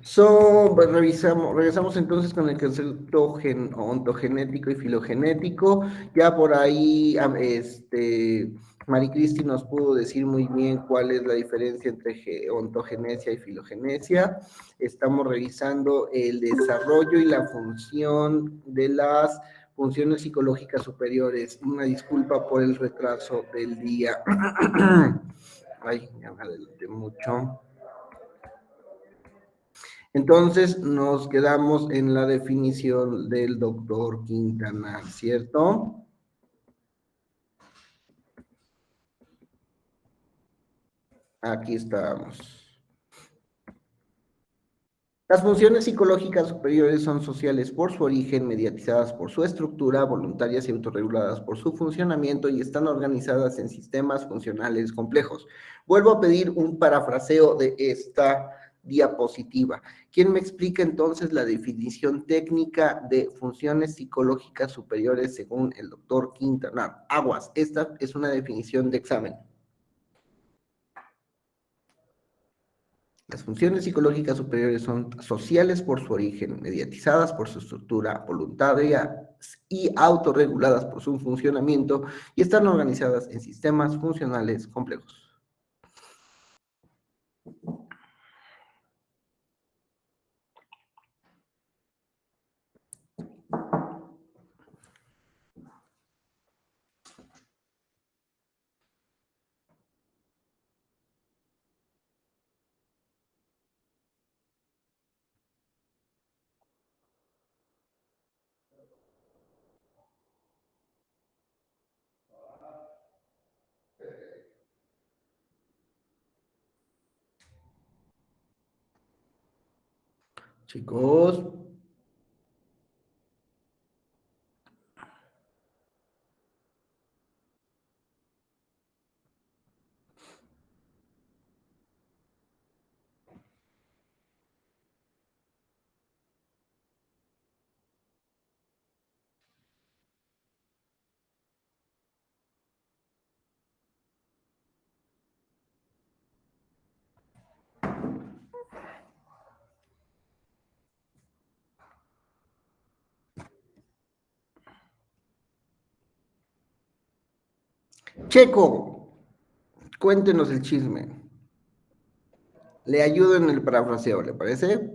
Regresamos entonces con el concepto ontogenético y filogenético. Ya por ahí, Maricristi nos pudo decir muy bien cuál es la diferencia entre ontogenesia y filogenesia. Estamos revisando el desarrollo y la función de las funciones psicológicas superiores. Una disculpa por el retraso del día. Ay, ya me adelanté mucho. Entonces nos quedamos en la definición del doctor Quintanar, ¿cierto? Aquí estamos. Las funciones psicológicas superiores son sociales por su origen, mediatizadas por su estructura, voluntarias y autorreguladas por su funcionamiento y están organizadas en sistemas funcionales complejos. Vuelvo a pedir un parafraseo de esta diapositiva. ¿Quién me explica entonces la definición técnica de funciones psicológicas superiores según el doctor Quintanar? Aguas, esta es una definición de examen. Las funciones psicológicas superiores son sociales por su origen, mediatizadas por su estructura, voluntarias y autorreguladas por su funcionamiento y están organizadas en sistemas funcionales complejos. Chicos, Checo, cuéntenos el chisme. Le ayudo en el parafraseo, ¿le parece?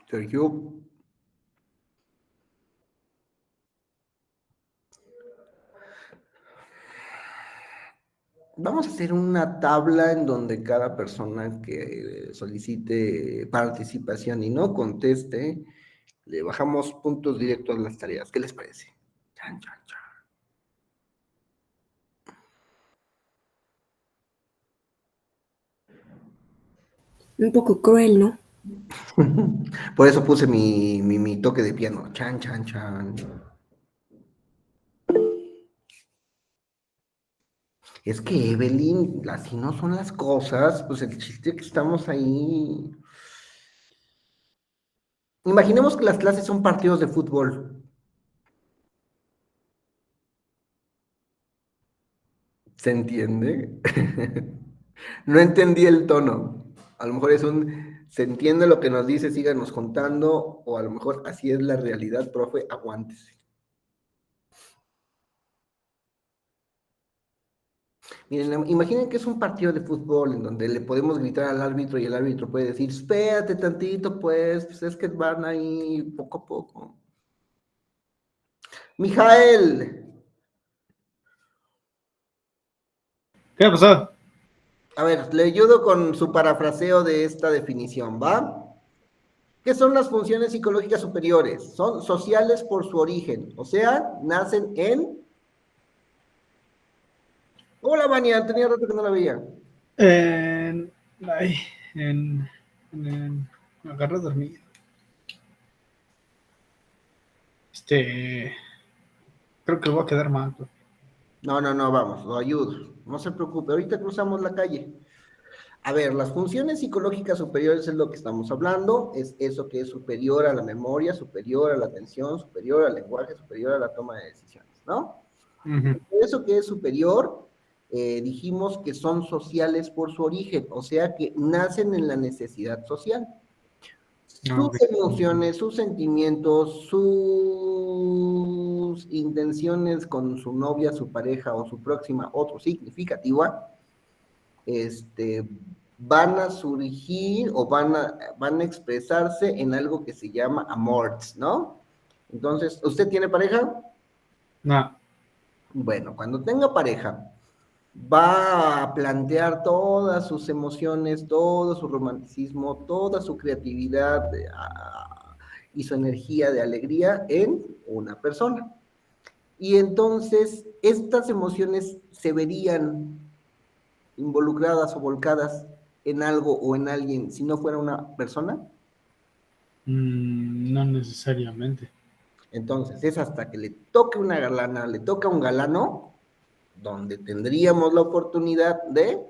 Sergio. Vamos a hacer una tabla en donde cada persona que solicite participación y no conteste, le bajamos puntos directos a las tareas. ¿Qué les parece? Chan, chan, chan. Un poco cruel, ¿no? Por eso puse mi toque de piano. Chan, chan, chan. Es que Evelyn, así no son las cosas, pues el chiste que estamos ahí. Imaginemos que las clases son partidos de fútbol. ¿Se entiende? No entendí el tono. A lo mejor se entiende lo que nos dice, síganos contando, o a lo mejor así es la realidad, profe, aguántese. Miren, imaginen que es un partido de fútbol en donde le podemos gritar al árbitro y el árbitro puede decir, espérate tantito, pues es que van ahí poco a poco. Mijael, ¿Qué pasó? a ver, le ayudo con su parafraseo de esta definición, ¿va? ¿Qué son las funciones psicológicas superiores? Son sociales por su origen, o sea, nacen en... Hola, Vania, tenía rato que no la veía. Ay, en, me agarré dormido. Creo que voy a quedar mal. No, vamos, lo ayudo. No se preocupe, ahorita cruzamos la calle. A ver, las funciones psicológicas superiores es lo que estamos hablando, es eso que es superior a la memoria, superior a la atención, superior al lenguaje, superior a la toma de decisiones, ¿no? Ujú. Eso que es superior, dijimos que son sociales por su origen, o sea que nacen en la necesidad social. Ah, Sus ok. emociones, sus sentimientos, sus intenciones con su novia, su pareja o su próxima, otro significativa, van a surgir o van a expresarse en algo que se llama amores, ¿no? Entonces, ¿usted tiene pareja? No, Bueno, cuando tenga pareja, va a plantear todas sus emociones, todo su romanticismo, toda su creatividad y su energía de alegría en una persona. Y entonces estas emociones se verían involucradas o volcadas en algo o en alguien si no fuera una persona. no necesariamente. Entonces es hasta que le toque una galana, le toca un galano, donde tendríamos la oportunidad de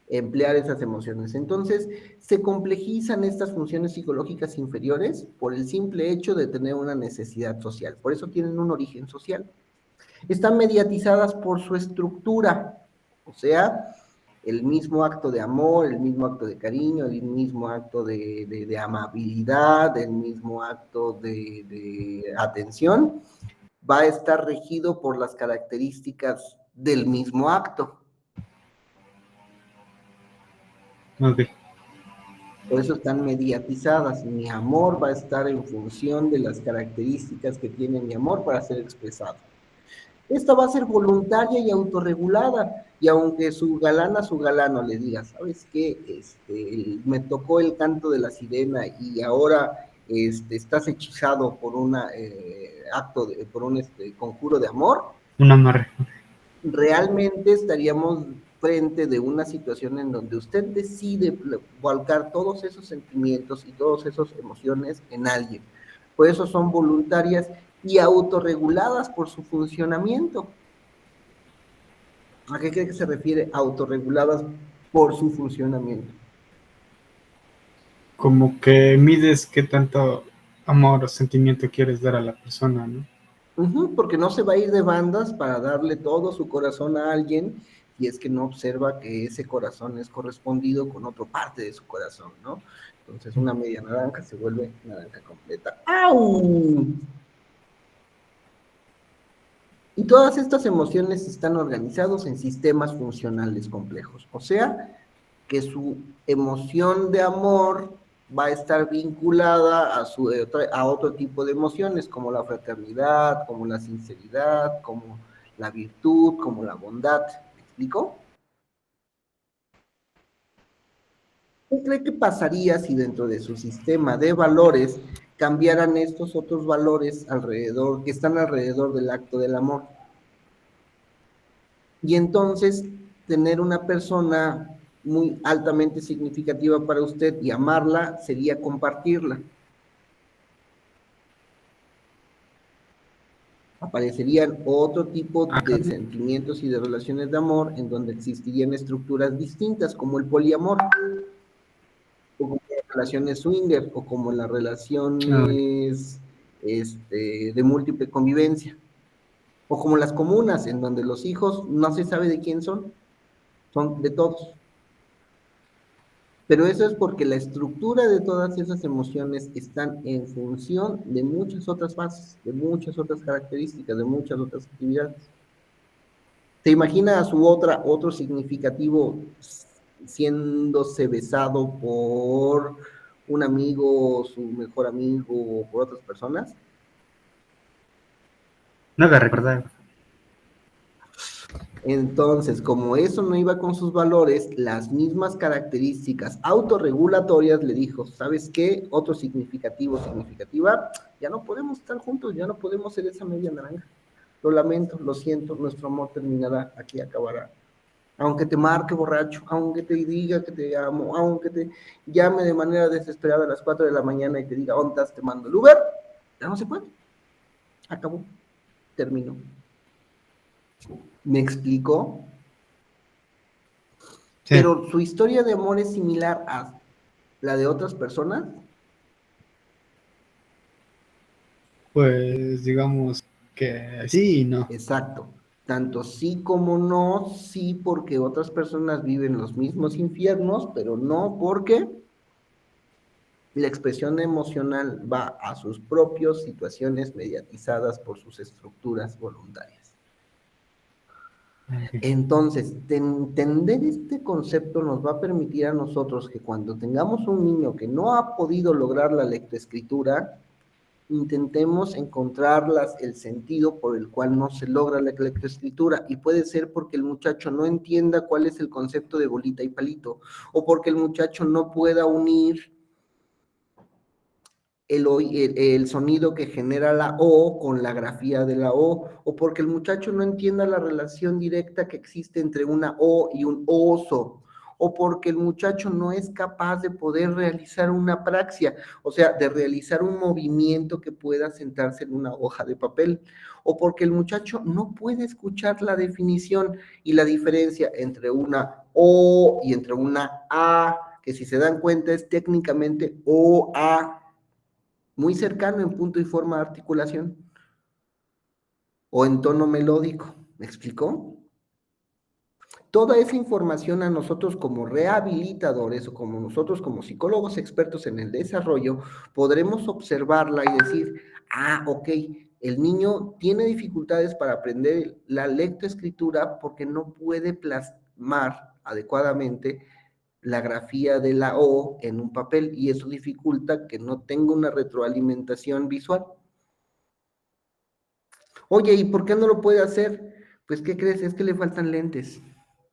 emplear esas emociones. Entonces, se complejizan estas funciones psicológicas inferiores por el simple hecho de tener una necesidad social. Por eso tienen un origen social. Están mediatizadas por su estructura, o sea, el mismo acto de amor, el mismo acto de cariño, el mismo acto de amabilidad, el mismo acto de atención, va a estar regido por las características del mismo acto. Ok. Por eso están mediatizadas. Mi amor va a estar en función de las características que tiene mi amor para ser expresado. Esta va a ser voluntaria y autorregulada. Y aunque su galana, su galano le diga, ¿sabes qué? Me tocó el canto de la sirena y ahora estás hechizado por un por un conjuro de amor, Un amarre. realmente estaríamos frente de una situación en donde usted decide volcar todos esos sentimientos y todas esas emociones en alguien. Por eso son voluntarias y autorreguladas por su funcionamiento. ¿A qué cree que se refiere autorreguladas por su funcionamiento? Como que mides qué tanto amor o sentimiento quieres dar a la persona, ¿no? Porque no se va a ir de bandas para darle todo su corazón a alguien y es que no observa que ese corazón es correspondido con otra parte de su corazón, ¿no? Entonces una media naranja se vuelve naranja completa. ¡Au! Y todas estas emociones están organizadas en sistemas funcionales complejos, o sea, que su emoción de amor va a estar vinculada a otro tipo de emociones, como la fraternidad, como la sinceridad, como la virtud, como la bondad. ¿Me explico? ¿Qué cree que pasaría si dentro de su sistema de valores cambiaran estos otros valores alrededor, que están alrededor del acto del amor? Y entonces tener una persona muy altamente significativa para usted y amarla sería compartirla. Aparecerían otro tipo de sentimientos y de relaciones de amor en donde existirían estructuras distintas, como el poliamor, o como las relaciones swinger, o como las relaciones de múltiple convivencia, o como las comunas, en donde los hijos no se sabe de quién son de todos. Pero eso es porque la estructura de todas esas emociones están en función de muchas otras fases, de muchas otras características, de muchas otras actividades. ¿Se imagina a su otro significativo siéndose besado por un amigo, su mejor amigo o por otras personas? No haga recordar. Entonces, como eso no iba con sus valores, las mismas características autorregulatorias le dijo, ¿sabes qué? Otro significativa, ya no podemos estar juntos, ya no podemos ser esa media naranja. Lo lamento, lo siento, nuestro amor terminará, aquí acabará. Aunque te marque borracho, aunque te diga que te amo, aunque te llame de manera desesperada a las 4 de la mañana y te diga, ¿dónde estás? Te mando el Uber, ya no se puede. Acabó, terminó. ¿Me explicó? Sí, pero su historia de amor es similar a la de otras personas. pues digamos que sí y no. Exacto. Tanto sí como no, sí porque otras personas viven los mismos infiernos, pero no porque la expresión emocional va a sus propias situaciones mediatizadas por sus estructuras voluntarias. Ok. Entonces, entender este concepto nos va a permitir a nosotros que cuando tengamos un niño que no ha podido lograr la lectoescritura, intentemos encontrar el sentido por el cual no se logra la lectoescritura, y puede ser porque el muchacho no entienda cuál es el concepto de bolita y palito, o porque el muchacho no pueda unir el sonido que genera la O con la grafía de la o porque el muchacho no entienda la relación directa que existe entre una O y un oso, o porque el muchacho no es capaz de poder realizar una praxia, o sea, de realizar un movimiento que pueda sentarse en una hoja de papel, o porque el muchacho no puede escuchar la definición y la diferencia entre una O y entre una A, que si se dan cuenta es técnicamente O-A, muy cercano en punto y forma de articulación, o en tono melódico. ¿Me explicó? Toda esa información a nosotros como rehabilitadores o como nosotros como psicólogos expertos en el desarrollo, podremos observarla y decir, ok, el niño tiene dificultades para aprender la lectoescritura porque no puede plasmar adecuadamente la grafía de la O en un papel, y eso dificulta que no tenga una retroalimentación visual. Oye, ¿y por qué no lo puede hacer? Pues, ¿qué crees? Es que le faltan lentes.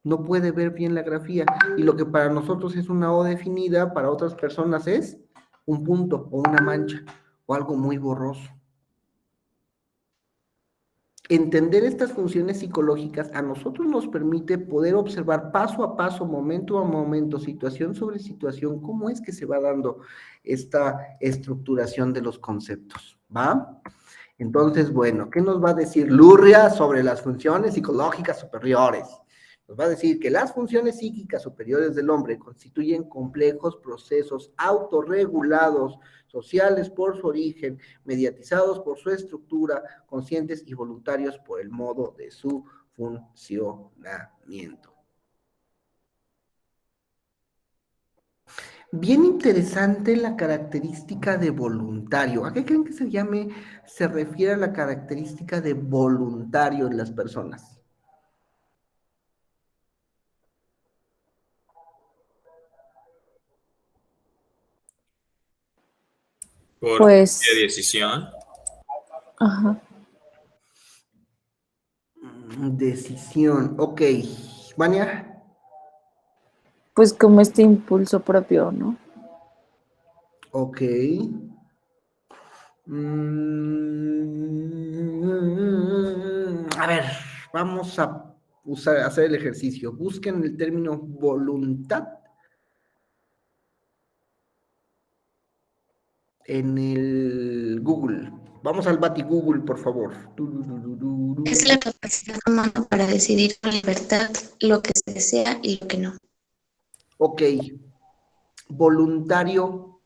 No puede ver bien la grafía. Y lo que para nosotros es una O definida, para otras personas es un punto o una mancha o algo muy borroso. Entender estas funciones psicológicas a nosotros nos permite poder observar paso a paso, momento a momento, situación sobre situación, cómo es que se va dando esta estructuración de los conceptos, ¿va? Entonces, bueno, ¿qué nos va a decir Lurria sobre las funciones psicológicas superiores? Nos va a decir que las funciones psíquicas superiores del hombre constituyen complejos procesos autorregulados, sociales por su origen, mediatizados por su estructura, conscientes y voluntarios por el modo de su funcionamiento. Bien interesante la característica de voluntario. ¿A qué creen que se refiere a la característica de voluntario en las personas? Por propia Pues, decisión. ajá, Decisión, ok. Vania, pues como este impulso propio, ¿no? ok. A ver, vamos a hacer el ejercicio. Busquen el término voluntad en el Google. Vamos al Bati Google, por favor. Es la capacidad humana para decidir con libertad lo que se desea y lo que no. Ok, voluntario.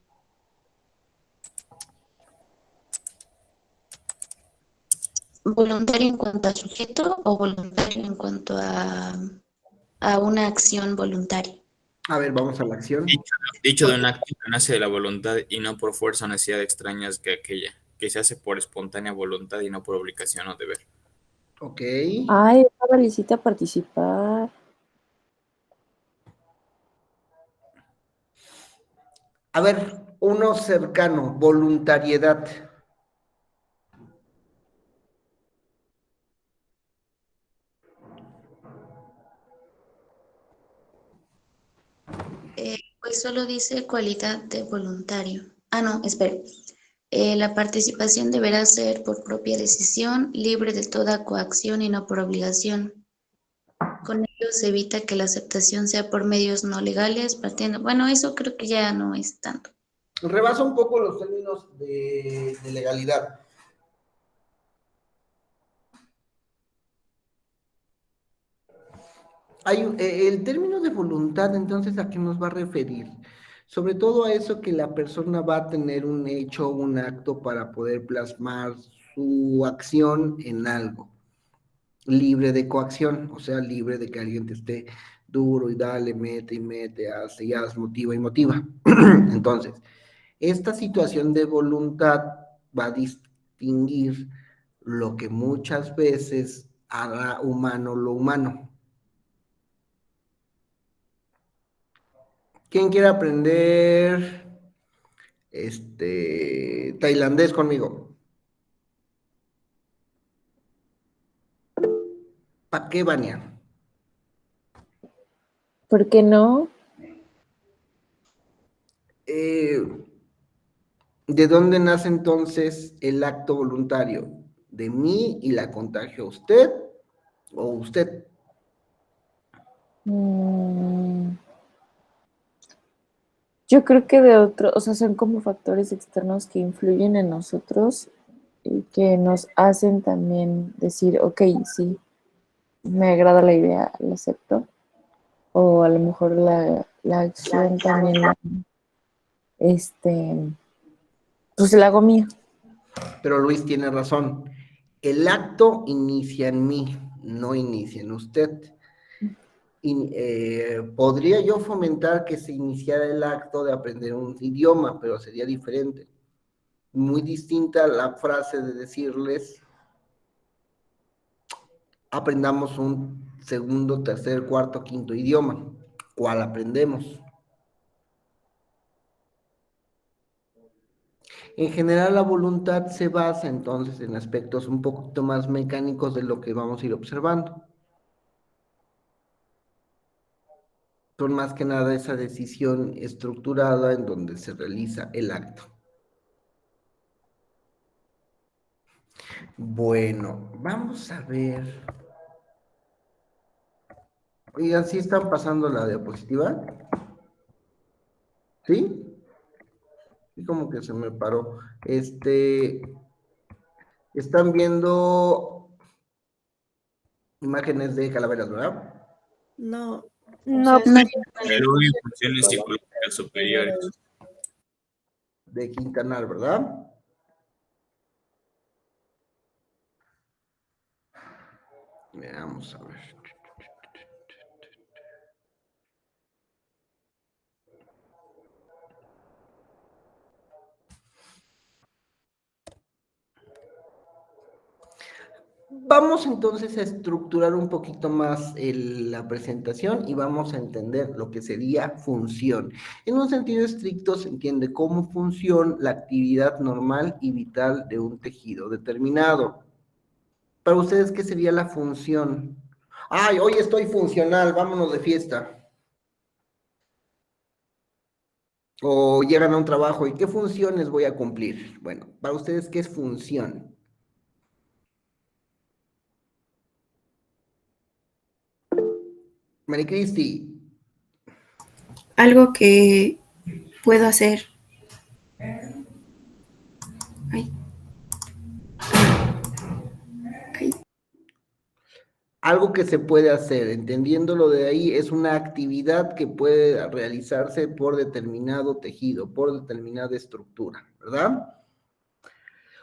¿Voluntario en cuanto a sujeto o voluntario en cuanto a una acción voluntaria? A ver, vamos a la acción. Dicho de un acto que nace de la voluntad y no por fuerza o necesidad extrañas que aquella, que se hace por espontánea voluntad y no por obligación o deber. Ok. Ay, necesita participar. A ver, uno cercano, voluntariedad. Pues solo dice cualidad de voluntario. Ah, no, espere. La participación deberá ser por propia decisión, libre de toda coacción y no por obligación. Con ello se evita que la aceptación sea por medios no legales, partiendo. Bueno, eso creo que ya no es tanto. Rebasa un poco los términos de legalidad. El término de voluntad, entonces, ¿a qué nos va a referir? Sobre todo a eso que la persona va a tener un hecho, un acto para poder plasmar su acción en algo, libre de coacción, o sea, libre de que alguien te esté duro y dale, mete y mete, hace y haz, motiva y motiva. Entonces, esta situación de voluntad va a distinguir lo que muchas veces hará humano lo humano. ¿Quién quiere aprender tailandés conmigo? ¿Para qué, Vania? ¿Por qué no? Eh, ¿De dónde nace entonces el acto voluntario? ¿De mí y la contagio a usted o usted? Mm, yo creo que de otro, o sea, son como factores externos que influyen en nosotros y que nos hacen también decir, ok, sí, me agrada la idea, la acepto. O a lo mejor la acción también, este, pues la hago mía. Pero Luis tiene razón. El acto inicia en mí, no inicia en usted. Podría yo fomentar que se iniciara el acto de aprender un idioma, pero sería diferente. Muy distinta a la frase de decirles, aprendamos un segundo, tercer, cuarto, quinto idioma. ¿Cuál aprendemos? En general, la voluntad se basa entonces en aspectos un poquito más mecánicos de lo que vamos a ir observando. Son más que nada esa decisión estructurada en donde se realiza el acto. Bueno, vamos a ver. Oigan, ¿sí están pasando la diapositiva? ¿Sí? Y como que se me paró. Están viendo imágenes de calaveras, ¿verdad? No, No, Salud y funciones psicológicas superiores. De Quintanar, ¿verdad? Veamos a ver. Vamos entonces a estructurar un poquito más la presentación y vamos a entender lo que sería función. En un sentido estricto se entiende como función la actividad normal y vital de un tejido determinado. Para ustedes, ¿qué sería la función? Ay, hoy estoy funcional, vámonos de fiesta. O llegan a un trabajo y ¿qué funciones voy a cumplir? Bueno, para ustedes, ¿qué es función? Maricristi, algo que puedo hacer. Ay, ay, algo que se puede hacer, entendiéndolo de ahí, es una actividad que puede realizarse por determinado tejido, por determinada estructura, ¿verdad?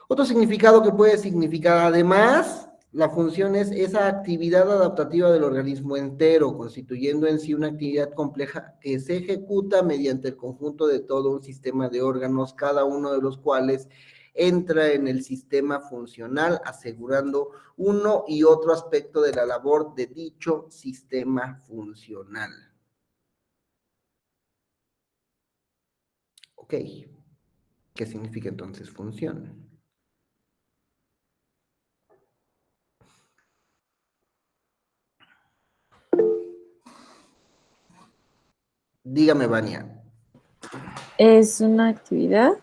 Otro significado que puede significar, además, la función es esa actividad adaptativa del organismo entero, constituyendo en sí una actividad compleja que se ejecuta mediante el conjunto de todo un sistema de órganos, cada uno de los cuales entra en el sistema funcional, asegurando uno y otro aspecto de la labor de dicho sistema funcional. Ok, ¿qué significa entonces función? Dígame, Vania. es una actividad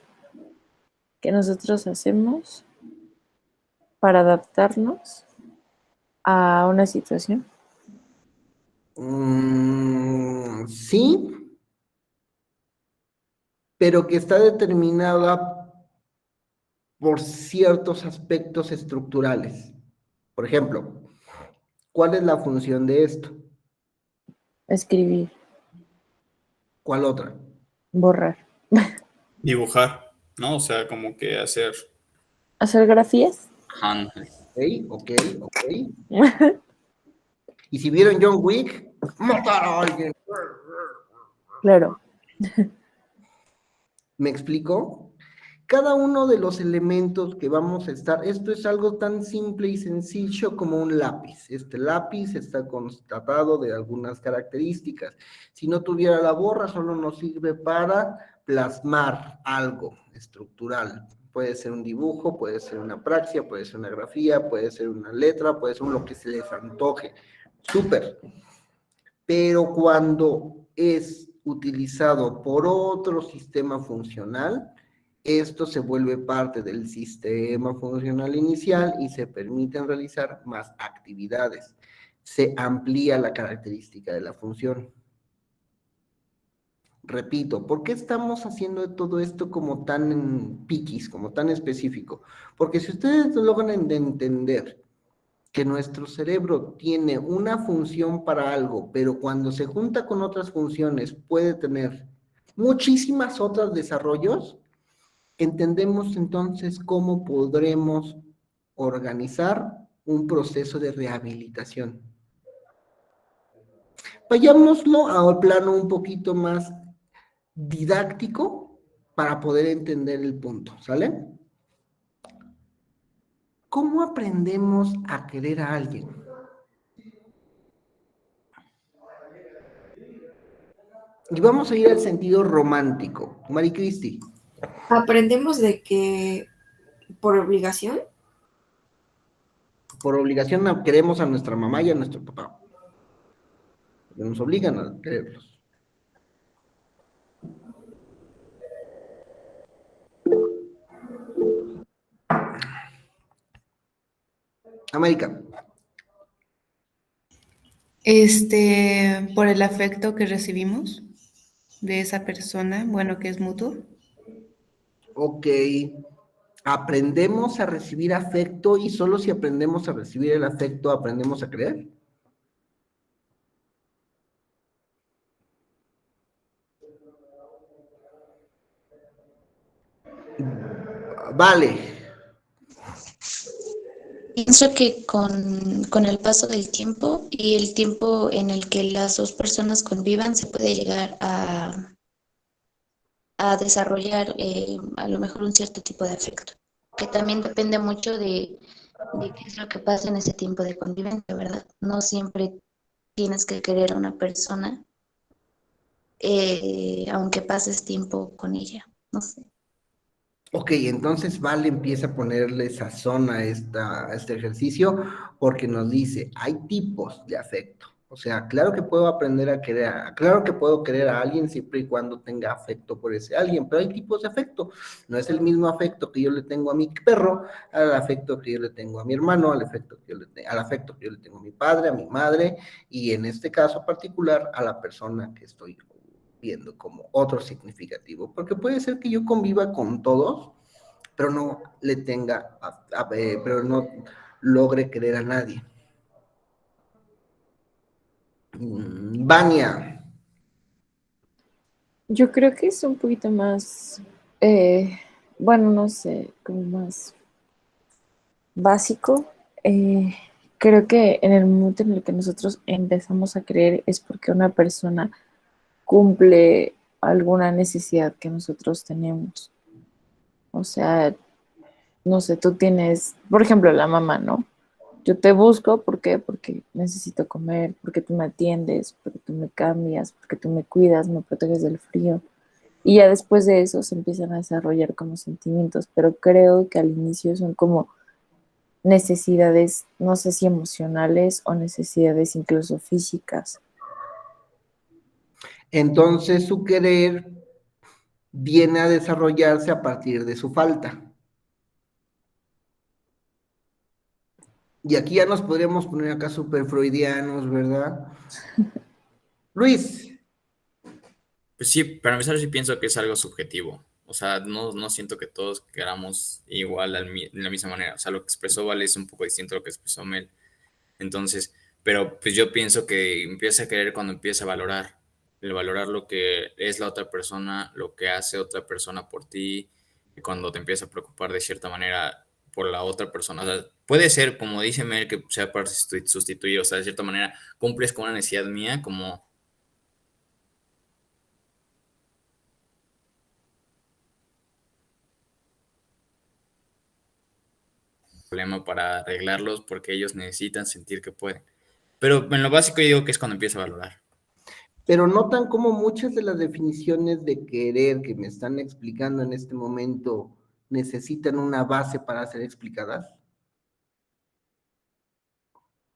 que nosotros hacemos para adaptarnos a una situación. Sí, pero que está determinada por ciertos aspectos estructurales. Por ejemplo, ¿cuál es la función de esto? Escribir, ¿Cuál otra? borrar. Dibujar, ¿no? O sea, como que hacer. ¿Hacer grafías? Ok, ok, ok. Y si vieron John Wick, matar a alguien. Claro. ¿Me explico? Cada uno de los elementos que vamos a estar, esto es algo tan simple y sencillo como un lápiz. Este lápiz está constatado de algunas características. Si no tuviera la borra, solo nos sirve para plasmar algo estructural. Puede ser un dibujo, puede ser una praxia, puede ser una grafía, puede ser una letra, puede ser lo que se les antoje. Súper. Pero cuando es utilizado por otro sistema funcional, esto se vuelve parte del sistema funcional inicial y se permiten realizar más actividades. Se amplía la característica de la función. Repito, ¿por qué estamos haciendo todo esto como tan piquis, como tan específico? Porque si ustedes logran entender que nuestro cerebro tiene una función para algo, pero cuando se junta con otras funciones puede tener muchísimas otras desarrollos, entendemos entonces cómo podremos organizar un proceso de rehabilitación. Vayámoslo al plano un poquito más didáctico para poder entender el punto, ¿sale? ¿Cómo aprendemos a querer a alguien? Y vamos a ir al sentido romántico. Maricristi. Aprendemos de que por obligación. Por obligación queremos a nuestra mamá y a nuestro papá. Porque nos obligan a quererlos. América. Por el afecto que recibimos de esa persona, bueno, que es mutuo. Ok. Aprendemos a recibir afecto y solo si aprendemos a recibir el afecto aprendemos a creer. Vale. Pienso que con el paso del tiempo y el tiempo en el que las dos personas convivan, se puede llegar a desarrollar a lo mejor un cierto tipo de afecto, que también depende mucho de qué es lo que pasa en ese tiempo de convivencia, ¿verdad? No siempre tienes que querer a una persona, aunque pases tiempo con ella, no sé. Ok, entonces Vale empieza a ponerle sazón a este ejercicio porque nos dice, hay tipos de afecto. O sea, claro que puedo aprender a querer, claro que puedo querer a alguien siempre y cuando tenga afecto por ese alguien, pero hay tipos de afecto. No es el mismo afecto que yo le tengo a mi perro, al afecto que yo le tengo a mi hermano, al afecto que yo le tengo a mi padre, a mi madre, y en este caso particular a la persona que estoy viendo como otro significativo, porque puede ser que yo conviva con todos, pero no le tenga, pero no logre querer a nadie. Vania. Yo creo que es un poquito más, bueno, no sé, como más básico. Eh, Creo que en el momento en el que nosotros empezamos a creer es porque una persona cumple alguna necesidad que nosotros tenemos. O sea, no sé, tú tienes, por ejemplo, la mamá, ¿no? Yo te busco, ¿por qué? Porque necesito comer, porque tú me atiendes, porque tú me cambias, porque tú me cuidas, me proteges del frío. Y ya después de eso se empiezan a desarrollar como sentimientos, pero creo que al inicio son como necesidades, no sé si emocionales o necesidades incluso físicas. Entonces su querer viene a desarrollarse a partir de su falta. Y aquí ya nos podríamos poner acá súper freudianos, ¿verdad? Luis. Pues sí, para empezar sí pienso que es algo subjetivo. O sea, no siento que todos queramos igual de la misma manera. O sea, lo que expresó Vale es un poco distinto a lo que expresó Mel. Entonces, Pero pues yo pienso que empieza a querer cuando empieza a valorar, el valorar lo que es la otra persona, lo que hace otra persona por ti, y cuando te empieza a preocupar de cierta manera por la otra persona. O sea, puede ser, como dice Mel, que sea para sustituir, o sea, de cierta manera cumples con una necesidad mía como problema para arreglarlos porque ellos necesitan sentir que pueden. Pero en lo básico yo digo que es cuando empieza a valorar. Pero notan cómo muchas de las definiciones de querer que me están explicando en este momento necesitan una base para ser explicadas.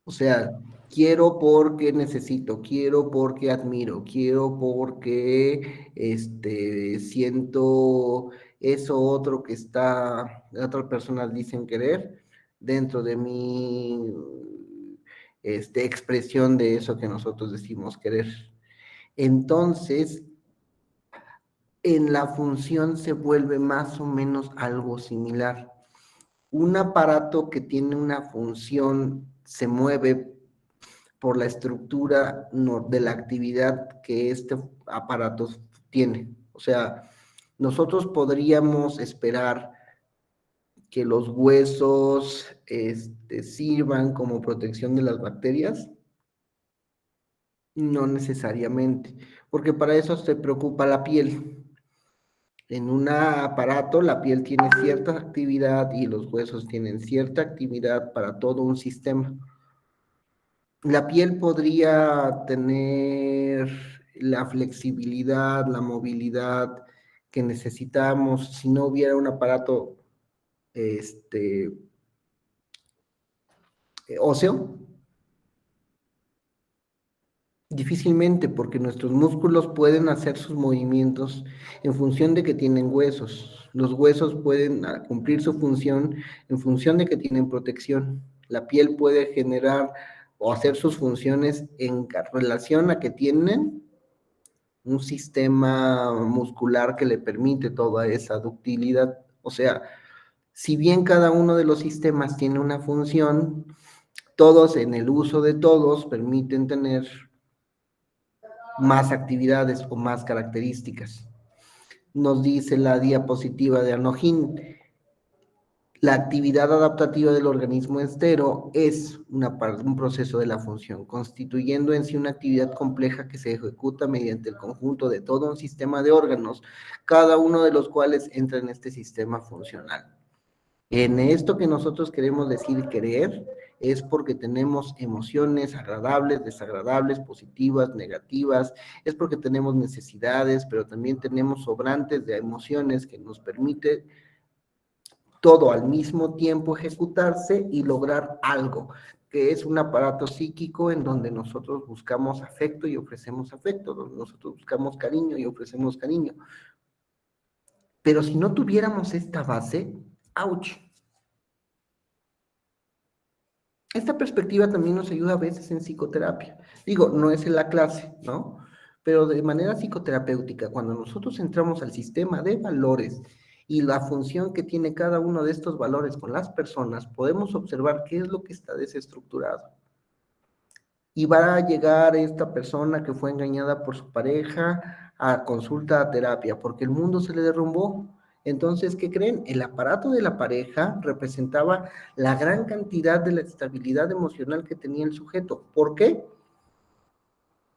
O sea, quiero porque necesito, quiero porque admiro, quiero porque siento eso otro que otras personas dicen querer dentro de mi expresión de eso que nosotros decimos querer. Entonces, en la función se vuelve más o menos algo similar. Un aparato que tiene una función se mueve por la estructura de la actividad que este aparato tiene. O sea, nosotros podríamos esperar que los huesos sirvan como protección de las bacterias. No necesariamente, porque para eso se preocupa la piel. En un aparato la piel tiene cierta actividad y los huesos tienen cierta actividad para todo un sistema. La piel podría tener la flexibilidad, la movilidad que necesitamos si no hubiera un aparato óseo. Difícilmente, porque nuestros músculos pueden hacer sus movimientos en función de que tienen huesos. Los huesos pueden cumplir su función en función de que tienen protección. La piel puede generar o hacer sus funciones en relación a que tienen un sistema muscular que le permite toda esa ductilidad. O sea, si bien cada uno de los sistemas tiene una función, todos en el uso de todos permiten tener más actividades o más características. Nos dice la diapositiva de Anojín, la actividad adaptativa del organismo entero es un proceso de la función, constituyendo en sí una actividad compleja que se ejecuta mediante el conjunto de todo un sistema de órganos, cada uno de los cuales entra en este sistema funcional. En esto que nosotros queremos decir querer, es porque tenemos emociones agradables, desagradables, positivas, negativas, es porque tenemos necesidades, pero también tenemos sobrantes de emociones que nos permite todo al mismo tiempo ejecutarse y lograr algo, que es un aparato psíquico en donde nosotros buscamos afecto y ofrecemos afecto, donde nosotros buscamos cariño y ofrecemos cariño. Pero si no tuviéramos esta base, ¡ouch! Esta perspectiva también nos ayuda a veces en psicoterapia. Digo, no es en la clase, ¿no? Pero de manera psicoterapéutica, cuando nosotros entramos al sistema de valores y la función que tiene cada uno de estos valores con las personas, podemos observar qué es lo que está desestructurado. Y va a llegar esta persona que fue engañada por su pareja a consulta a terapia, porque el mundo se le derrumbó. Entonces, ¿qué creen? El aparato de la pareja representaba la gran cantidad de la estabilidad emocional que tenía el sujeto. ¿Por qué?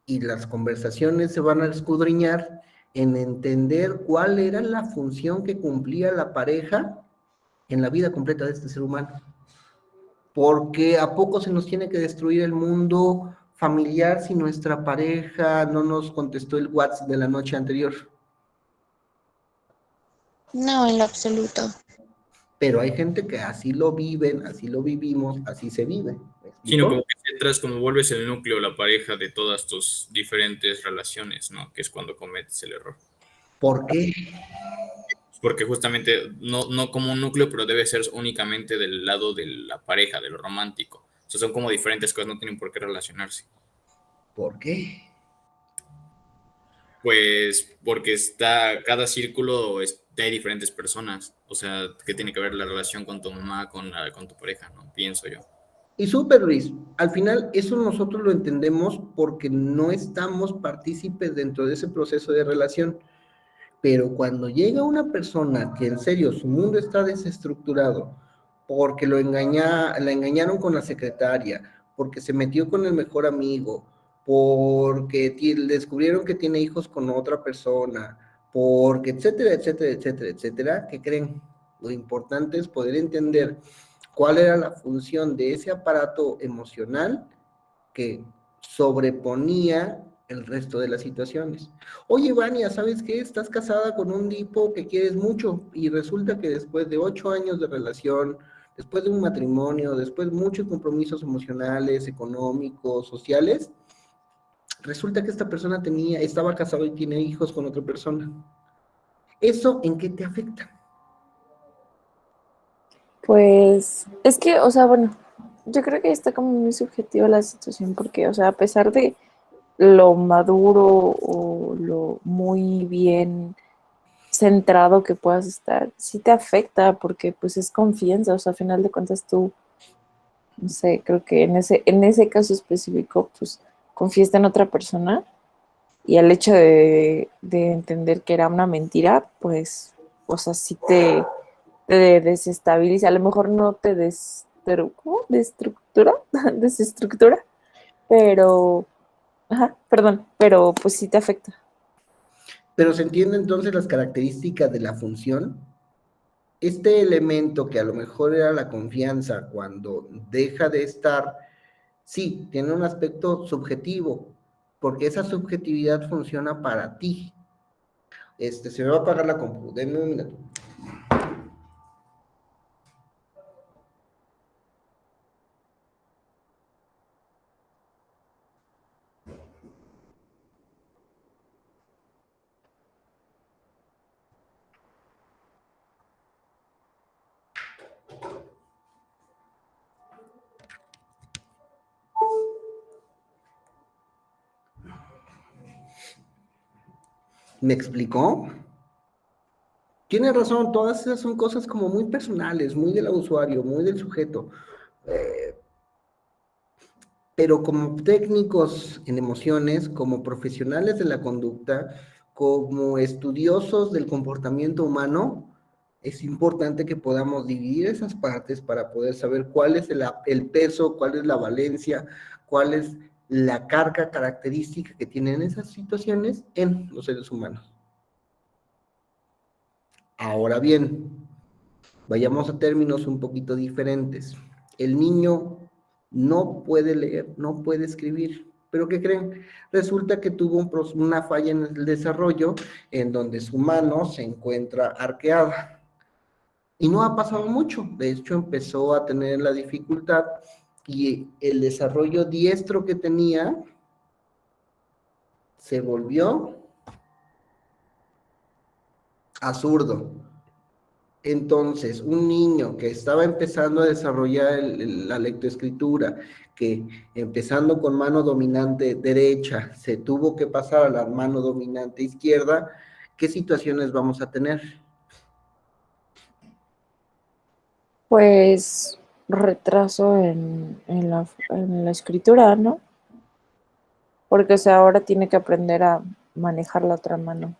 Y las conversaciones se van a escudriñar en entender cuál era la función que cumplía la pareja en la vida completa de este ser humano. Porque ¿a poco se nos tiene que destruir el mundo familiar si nuestra pareja no nos contestó el WhatsApp de la noche anterior? No, en lo absoluto. Pero hay gente que así lo viven, así lo vivimos, así se vive. ¿Me Sino explico? como que entras, como vuelves el núcleo, la pareja de todas tus diferentes relaciones, ¿no? Que es cuando cometes el error. ¿Por qué? Porque justamente no como un núcleo, pero debe ser únicamente del lado de la pareja, de lo romántico. O sea, son como diferentes cosas, no tienen por qué relacionarse. ¿Por qué? Pues porque cada círculo hay diferentes personas. O sea, ¿qué tiene que ver la relación con tu mamá, con tu pareja, no? Pienso yo. Y súper, Luis, al final eso nosotros lo entendemos porque no estamos partícipes dentro de ese proceso de relación. Pero cuando llega una persona que en serio su mundo está desestructurado, porque la engañaron con la secretaria, porque se metió con el mejor amigo, porque descubrieron que tiene hijos con otra persona, porque etcétera, etcétera, etcétera, etcétera, ¿qué creen? Lo importante es poder entender cuál era la función de ese aparato emocional que sobreponía el resto de las situaciones. Oye, Vania, ¿sabes qué? Estás casada con un tipo que quieres mucho y resulta que después de 8 años de relación, después de un matrimonio, después de muchos compromisos emocionales, económicos, sociales, resulta que esta persona estaba casado y tiene hijos con otra persona. ¿Eso en qué te afecta? Pues es que, o sea, bueno, yo creo que está como muy subjetiva la situación porque, o sea, a pesar de lo maduro o lo muy bien centrado que puedas estar, sí te afecta porque pues es confianza, o sea, a final de cuentas tú, no sé, creo que en ese caso específico, pues confiaste en otra persona y el hecho de entender que era una mentira, pues, o sea, sí te desestabiliza, a lo mejor no te ¿cómo? Destructura, desestructura, pero, ajá, perdón, pero pues sí te afecta. Pero se entiende entonces las características de la función. Este elemento que a lo mejor era la confianza, cuando deja de estar, sí, tiene un aspecto subjetivo, porque esa subjetividad funciona para ti. Se me va a apagar la compu, denme un minuto. ¿Me explicó? Tiene razón, todas esas son cosas como muy personales, muy del usuario, muy del sujeto. Pero como técnicos en emociones, como profesionales de la conducta, como estudiosos del comportamiento humano, es importante que podamos dividir esas partes para poder saber cuál es el peso, cuál es la valencia, cuál es la carga característica que tienen esas situaciones en los seres humanos. Ahora bien, vayamos a términos un poquito diferentes. El niño no puede leer, no puede escribir. ¿Pero qué creen? Resulta que tuvo una falla en el desarrollo en donde su mano se encuentra arqueada. Y no ha pasado mucho. De hecho, empezó a tener la dificultad y el desarrollo diestro que tenía se volvió a zurdo. Entonces, un niño que estaba empezando a desarrollar la lectoescritura, que empezando con mano dominante derecha, se tuvo que pasar a la mano dominante izquierda, ¿qué situaciones vamos a tener? Pues retraso en la escritura, ¿no? Porque, o sea, ahora tiene que aprender a manejar la otra mano.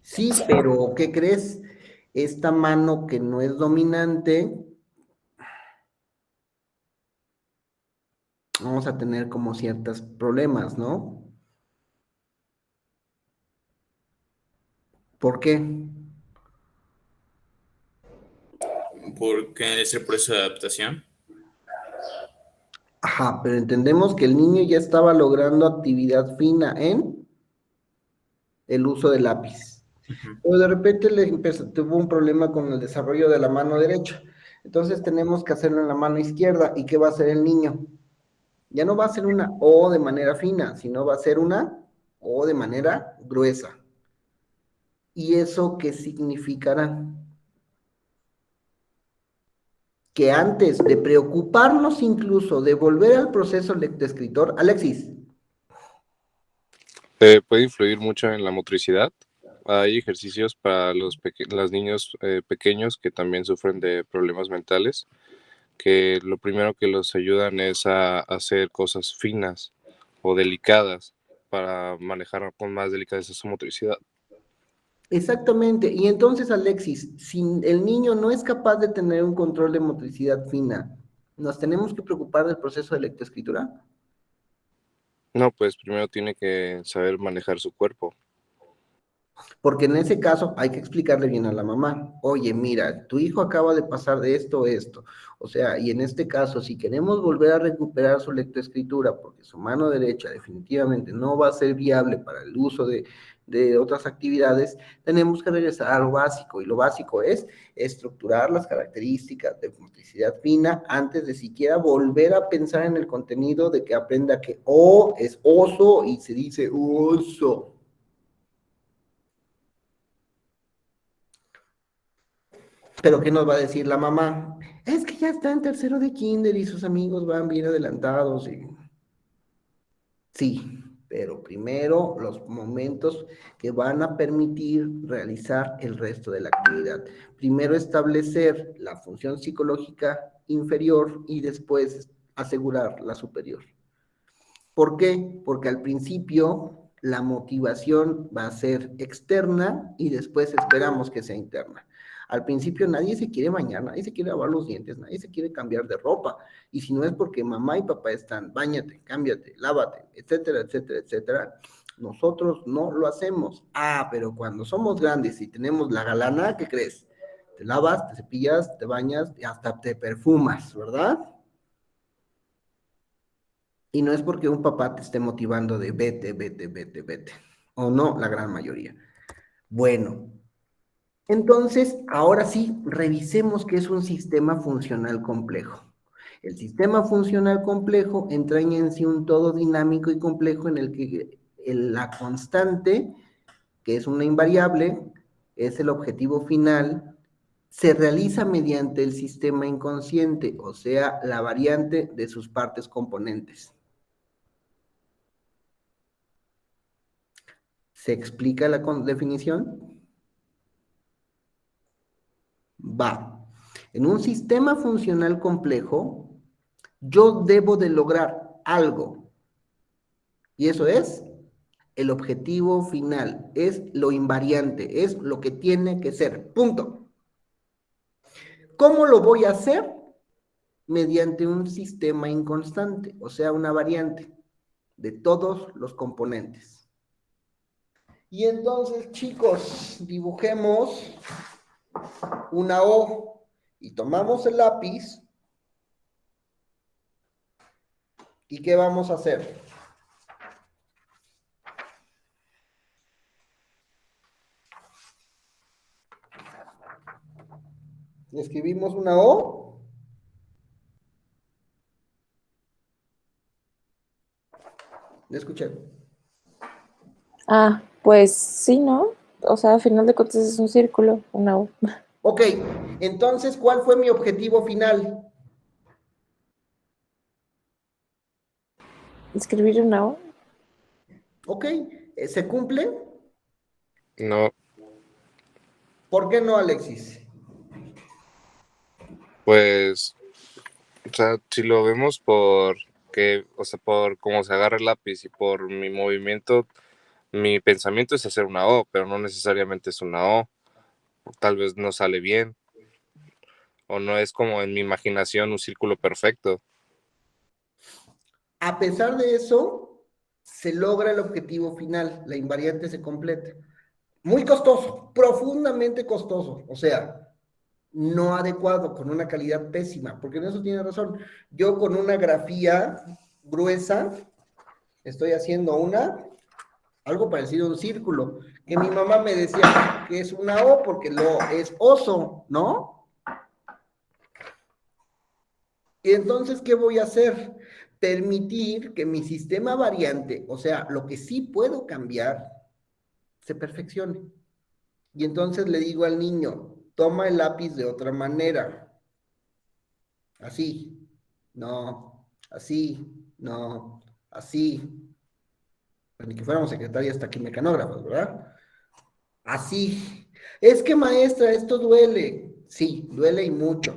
Sí, pero ¿qué crees? Esta mano que no es dominante, vamos a tener como ciertos problemas, ¿no? ¿Por qué? Porque es el proceso de adaptación. Ajá, pero entendemos que el niño ya estaba logrando actividad fina en el uso del lápiz. Ujú. Pero de repente tuvo un problema con el desarrollo de la mano derecha. Entonces tenemos que hacerlo en la mano izquierda. ¿Y qué va a hacer el niño? Ya no va a ser una O de manera fina, sino va a ser una O de manera gruesa. ¿Y eso qué significará? Que antes de preocuparnos incluso de volver al proceso lectoescritor, Alexis, ¿Puede influir mucho en la motricidad? hay ejercicios para los niños pequeños que también sufren de problemas mentales, que lo primero que los ayudan es a hacer cosas finas o delicadas para manejar con más delicadeza su motricidad. Exactamente. Y entonces, Alexis, si el niño no es capaz de tener un control de motricidad fina, ¿nos tenemos que preocupar del proceso de lectoescritura? No, pues primero tiene que saber manejar su cuerpo. Porque en ese caso hay que explicarle bien a la mamá, oye, mira, tu hijo acaba de pasar de esto a esto. O sea, y en este caso, si queremos volver a recuperar su lectoescritura, porque su mano derecha definitivamente no va a ser viable para el uso de otras actividades, tenemos que regresar a lo básico. Y lo básico es estructurar las características de motricidad fina antes de siquiera volver a pensar en el contenido de que aprenda que O es oso y se dice oso. Pero ¿qué nos va a decir la mamá? Es que ya está en tercero de kinder y sus amigos van bien adelantados. Sí, pero primero los momentos que van a permitir realizar el resto de la actividad. Primero establecer la función psicológica inferior y después asegurar la superior. ¿Por qué? Porque al principio la motivación va a ser externa y después esperamos que sea interna. Al principio nadie se quiere bañar, nadie se quiere lavar los dientes, nadie se quiere cambiar de ropa. Y si no es porque mamá y papá están, báñate, cámbiate, lávate, etcétera, etcétera, etcétera, nosotros no lo hacemos. Ah, pero cuando somos grandes y tenemos la galana, ¿qué crees? Te lavas, te cepillas, te bañas y hasta te perfumas, ¿verdad? Y no es porque un papá te esté motivando de vete, vete, vete, vete. O no, la gran mayoría. Bueno, entonces, ahora sí, revisemos qué es un sistema funcional complejo. El sistema funcional complejo entraña en sí un todo dinámico y complejo en el que la constante, que es una invariable, es el objetivo final, se realiza mediante el sistema inconsciente, o sea, la variante de sus partes componentes. ¿Se explica la definición? Va. En un sistema funcional complejo, yo debo de lograr algo. Y eso es el objetivo final, es lo invariante, es lo que tiene que ser. Punto. ¿Cómo lo voy a hacer? Mediante un sistema inconstante, o sea, una variante de todos los componentes. Y entonces, chicos, dibujemos una O y tomamos el lápiz. ¿Y qué vamos a hacer? Escribimos una O. ¿Me escuché? Ah, pues sí, ¿no? O sea, al final de cuentas es un círculo, una U. Ok, entonces, ¿cuál fue mi objetivo final? Escribir una U. Ok, ¿se cumple? No, ¿Por qué no, Alexis? pues, o sea, si lo vemos por que, o sea, por cómo se agarra el lápiz y por mi movimiento, mi pensamiento es hacer una O, pero no necesariamente es una O. Tal vez no sale bien, o no es como en mi imaginación un círculo perfecto. A pesar de eso, se logra el objetivo final, la invariante se completa. Muy costoso, profundamente costoso, o sea, no adecuado, con una calidad pésima, porque en eso tiene razón. Yo con una grafía gruesa estoy haciendo algo parecido a un círculo, que mi mamá me decía que es una O porque lo es oso, ¿no? Y entonces, ¿qué voy a hacer? Permitir que mi sistema variante, o sea, lo que sí puedo cambiar, se perfeccione. Y entonces le digo al niño, toma el lápiz de otra manera. Así, no, así, no, así. Pues ni que fuéramos secretarias hasta aquí mecanógrafos, ¿verdad? Así. Es que maestra, esto duele. Sí, duele y mucho.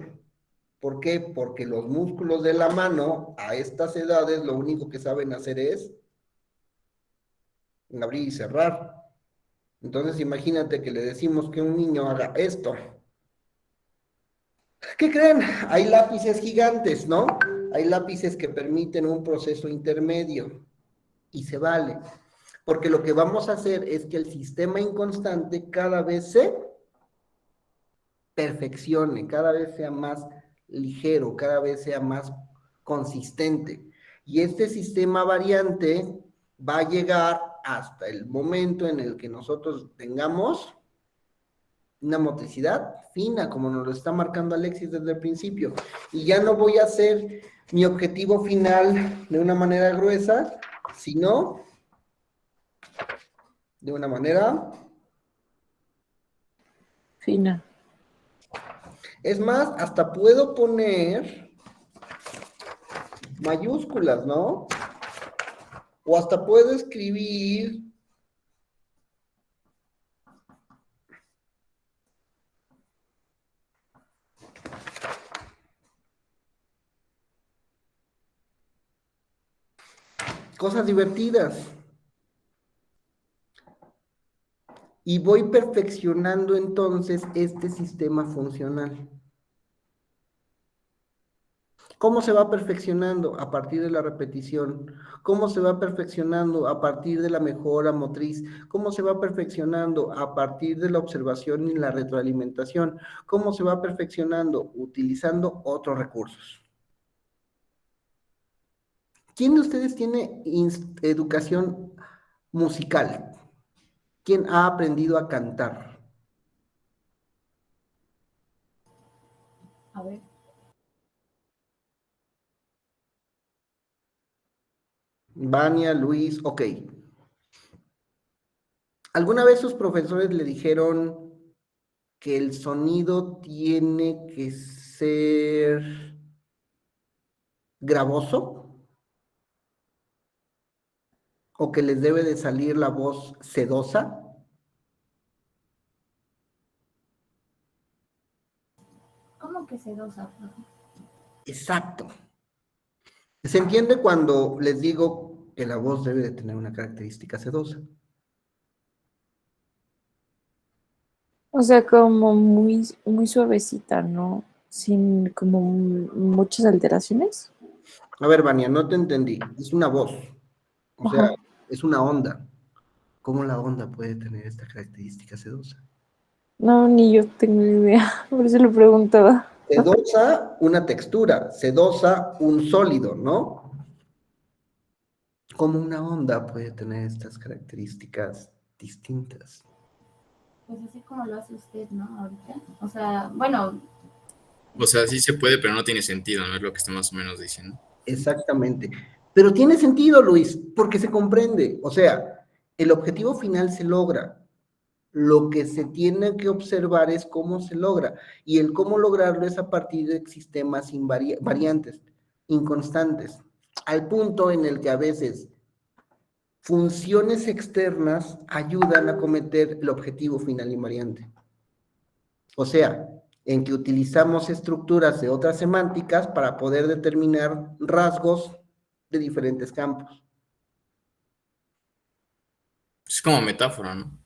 ¿Por qué? Porque los músculos de la mano a estas edades lo único que saben hacer es abrir y cerrar. Entonces imagínate que le decimos que un niño haga esto. ¿Qué creen? Hay lápices gigantes, ¿no? Hay lápices que permiten un proceso intermedio y se vale. Porque lo que vamos a hacer es que el sistema inconstante cada vez se perfeccione, cada vez sea más ligero, cada vez sea más consistente. Y este sistema variante va a llegar hasta el momento en el que nosotros tengamos una motricidad fina, como nos lo está marcando Alexis desde el principio. Y ya no voy a hacer mi objetivo final de una manera gruesa, sino de una manera Fina. Es más, hasta puedo poner mayúsculas, ¿no? O hasta puedo escribir cosas divertidas. Y voy perfeccionando entonces este sistema funcional. ¿Cómo se va perfeccionando? A partir de la repetición. ¿Cómo se va perfeccionando? A partir de la mejora motriz. ¿Cómo se va perfeccionando? A partir de la observación y la retroalimentación. ¿Cómo se va perfeccionando? Utilizando otros recursos. ¿Quién de ustedes tiene educación musical? ¿Quién ha aprendido a cantar? A ver. Vania, Luis, ok. ¿Alguna vez sus profesores le dijeron que el sonido tiene que ser gravoso? ¿O que les debe de salir la voz sedosa? ¿Cómo que sedosa, profe? Exacto. Se entiende cuando les digo que la voz debe de tener una característica sedosa. O sea, como muy, muy suavecita, ¿no? Sin como muchas alteraciones. A ver, Vania, no te entendí. Es una voz. O sea, Ajá. es una onda. ¿Cómo la onda puede tener esta característica sedosa? No, ni yo tengo idea. Por eso lo preguntaba. Sedosa, una textura. Sedosa, un sólido, ¿no? ¿Cómo una onda puede tener estas características distintas? Pues así como lo hace usted, ¿no? Ahorita. O sea, bueno, O sea, sí se puede, pero no tiene sentido, ¿no? Es lo que está más o menos diciendo. Exactamente. Pero tiene sentido, Luis, porque se comprende. O sea, el objetivo final se logra. Lo que se tiene que observar es cómo se logra. Y el cómo lograrlo es a partir de sistemas variantes, inconstantes, al punto en el que a veces funciones externas ayudan a cometer el objetivo final invariante. O sea, en que utilizamos estructuras de otras semánticas para poder determinar rasgos de diferentes campos. Es como metáfora, ¿no?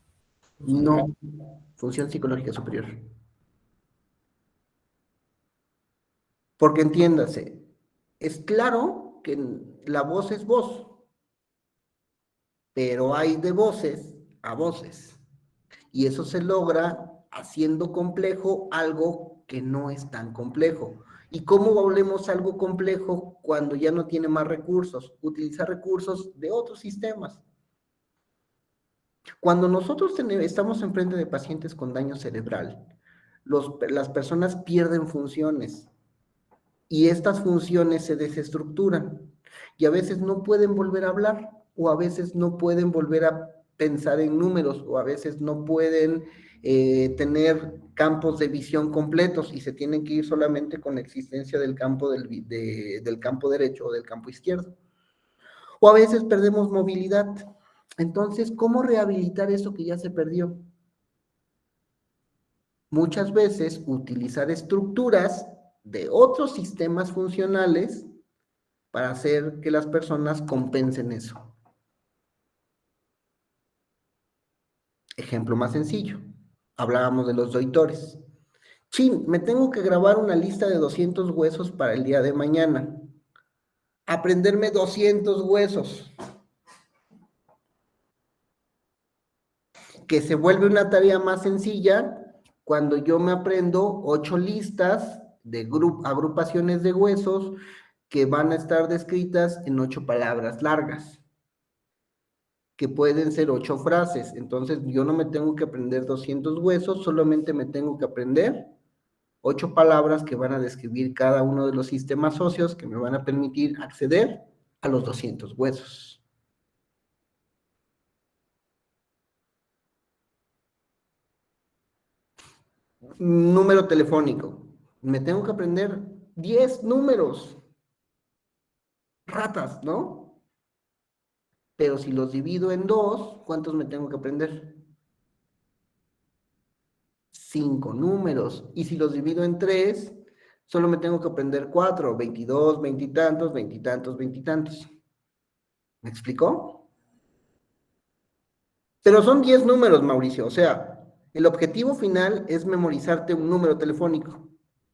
No, función psicológica superior. Porque entiéndase, es claro que la voz es voz, pero hay de voces a voces. Y eso se logra haciendo complejo algo que no es tan complejo. ¿Y cómo volvemos algo complejo cuando ya no tiene más recursos? Utilizar recursos de otros sistemas. Cuando nosotros estamos enfrente de pacientes con daño cerebral, las personas pierden funciones y estas funciones se desestructuran y a veces no pueden volver a hablar o a veces no pueden volver a pensar en números o a veces no pueden tener campos de visión completos y se tienen que ir solamente con la existencia del campo del campo derecho o del campo izquierdo. O a veces perdemos movilidad. Entonces, ¿cómo rehabilitar eso que ya se perdió? muchas veces utilizar estructuras de otros sistemas funcionales para hacer que las personas compensen eso. Ejemplo más sencillo, hablábamos de los doitores. Chin, me tengo que grabar una lista de 200 huesos para el día de mañana. Aprenderme 200 huesos. Que se vuelve una tarea más sencilla cuando yo me aprendo 8 listas de agrupaciones de huesos que van a estar descritas en 8 palabras largas, que pueden ser 8 frases. Entonces, yo no me tengo que aprender 200 huesos, solamente me tengo que aprender 8 palabras que van a describir cada uno de los sistemas óseos que me van a permitir acceder a los 200 huesos. Número telefónico. Me tengo que aprender 10 números. Ratas, ¿no? Pero si los divido en 2, ¿cuántos me tengo que aprender? 5 números. Y si los divido en 3, solo me tengo que aprender 4, 22, veintitantos, veintitantos, veintitantos. ¿Me explicó? Pero son 10 números, Mauricio. O sea, el objetivo final es memorizarte un número telefónico.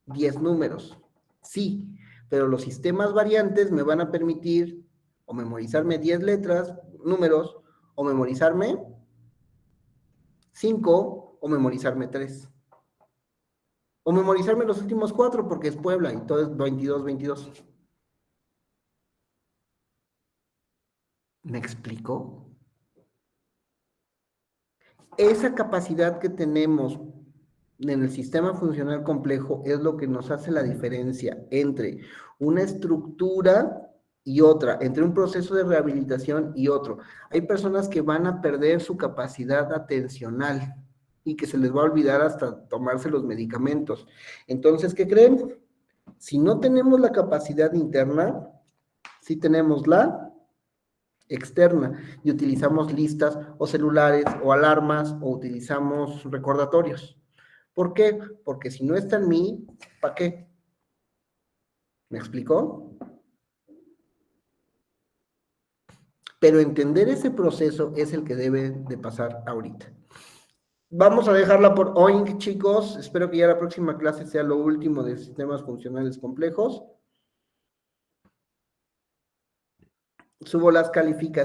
10 números. Sí, pero los sistemas variantes me van a permitir o memorizarme 10 letras, números, o memorizarme 5, o memorizarme 3. O memorizarme los últimos 4 porque es Puebla y todo es 22, 22. ¿Me explico? Esa capacidad que tenemos en el sistema funcional complejo es lo que nos hace la diferencia entre una estructura y otra, entre un proceso de rehabilitación y otro. Hay personas que van a perder su capacidad atencional y que se les va a olvidar hasta tomarse los medicamentos. Entonces, ¿qué creen? Si no tenemos la capacidad interna, sí tenemos la externa y utilizamos listas o celulares o alarmas o utilizamos recordatorios. ¿Por qué? Porque si no está en mí, ¿para qué? ¿Me explicó? Pero entender ese proceso es el que debe de pasar ahorita. Vamos a dejarla por hoy, chicos. Espero que ya la próxima clase sea lo último de sistemas funcionales complejos. Subo las calificaciones.